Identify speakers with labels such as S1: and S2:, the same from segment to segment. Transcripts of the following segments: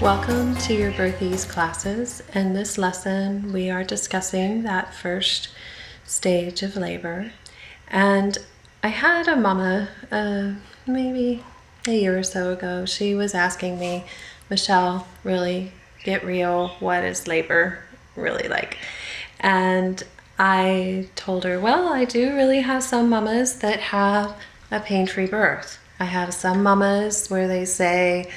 S1: Welcome to your Birth Ease classes. In this lesson, we are discussing that first stage of labor. And I had a mama, maybe a year or so ago, she was asking me, Michelle, really get real, what is labor really like? And I told her, well, I do really have some mamas that have a pain-free birth. I have some mamas where they say,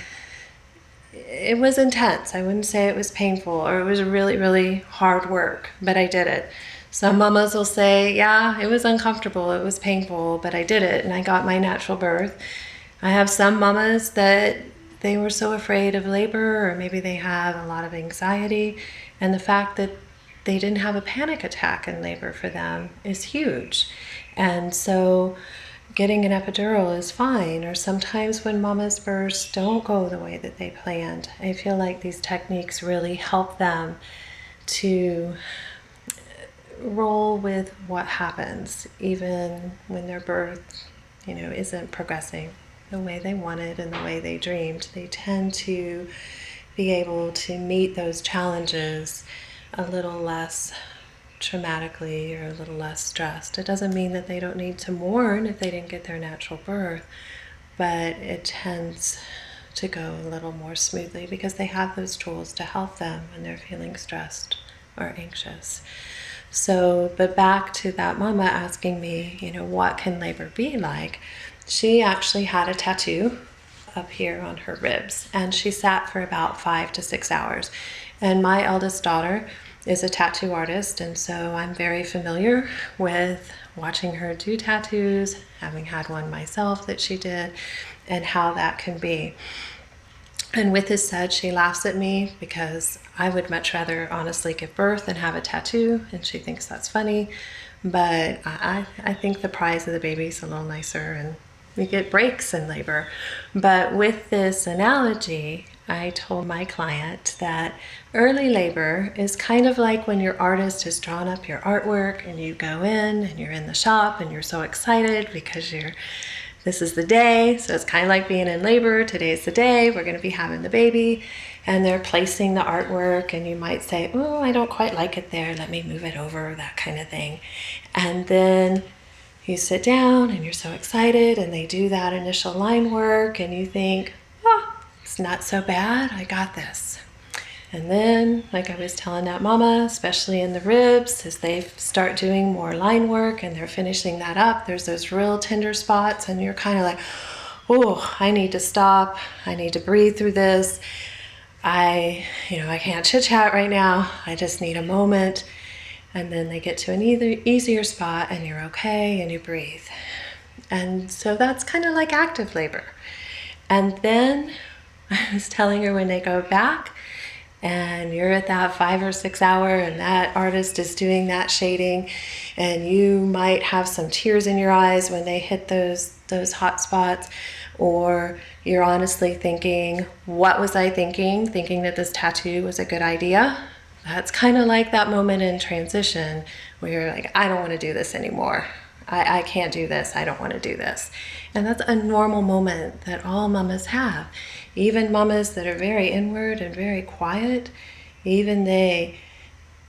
S1: it was intense. I wouldn't say it was painful or it was really, really hard work, but I did it. Some mamas will say, yeah, it was uncomfortable, it was painful, but I did it and I got my natural birth. I have some mamas that they were so afraid of labor, or maybe they have a lot of anxiety, and the fact that they didn't have a panic attack in labor for them is huge. And so getting an epidural is fine, or sometimes when mama's births don't go the way that they planned, I feel like these techniques really help them to roll with what happens, even when their birth, isn't progressing the way they wanted and the way they dreamed. They tend to be able to meet those challenges a little less traumatically or a little less stressed. It doesn't mean that they don't need to mourn if they didn't get their natural birth, but it tends to go a little more smoothly because they have those tools to help them when they're feeling stressed or anxious. So, but back to that mama asking me, what can labor be like? She actually had a tattoo up here on her ribs, and she sat for about 5 to 6 hours. And my eldest daughter is a tattoo artist, and so I'm very familiar with watching her do tattoos, having had one myself that she did, and how that can be. And with this said, she laughs at me because I would much rather honestly give birth than have a tattoo, and she thinks that's funny. But I think the prize of the baby is a little nicer, and we get breaks in labor. But with this analogy, I told my client that early labor is kind of like when your artist has drawn up your artwork and you go in and you're in the shop and you're so excited because this is the day. So it's kind of like being in labor. Today's the day. We're going to be having the baby. And they're placing the artwork, and you might say, oh, I don't quite like it there. Let me move it over, that kind of thing. And then you sit down and you're so excited, and they do that initial line work, and you think, oh, it's not so bad. I got this. And then, like I was telling that mama, especially in the ribs, as they start doing more line work and they're finishing that up, there's those real tender spots, and you're kind of like, oh, I need to stop. I need to breathe through this. I can't chit chat right now. I just need a moment. And then they get to an easier spot, and you're okay, and you breathe. And so that's kind of like active labor. And then I was telling her, when they go back and you're at that 5 or 6 hour and that artist is doing that shading, and you might have some tears in your eyes when they hit those hot spots, or you're honestly thinking, what was I thinking that this tattoo was a good idea? That's kind of like that moment in transition where you're like, I don't want to do this anymore. I can't do this. I don't want to do this. And that's a normal moment that all mamas have. Even mamas that are very inward and very quiet, even they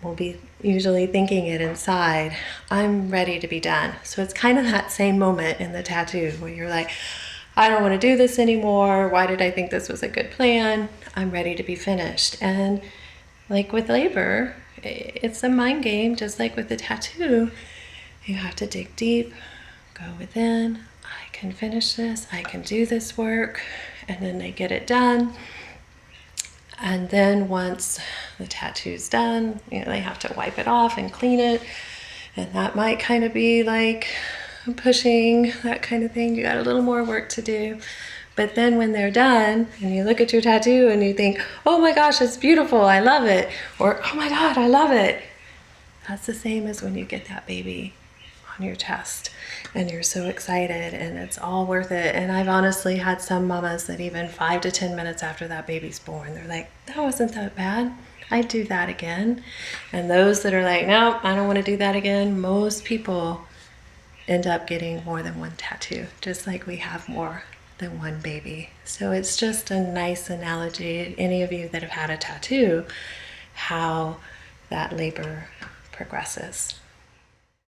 S1: will be usually thinking it inside, I'm ready to be done. So it's kind of that same moment in the tattoo where you're like, I don't want to do this anymore. Why did I think this was a good plan? I'm ready to be finished. And like with labor, it's a mind game, just like with the tattoo. You have to dig deep, go within. I can finish this. I can do this work. And then they get it done. And then once the tattoo's done, they have to wipe it off and clean it. And that might kind of be like pushing, that kind of thing. You got a little more work to do. But then when they're done and you look at your tattoo and you think, oh my gosh, it's beautiful, I love it. Or, oh my God, I love it. That's the same as when you get that baby on your chest and you're so excited, and it's all worth it. And I've honestly had some mamas that even 5 to 10 minutes after that baby's born, they're like, that wasn't that bad. I'd do that again. And those that are like, no, I don't want to do that again, most people end up getting more than one tattoo, just like we have more than one baby. So it's just a nice analogy, any of you that have had a tattoo, how that labor progresses.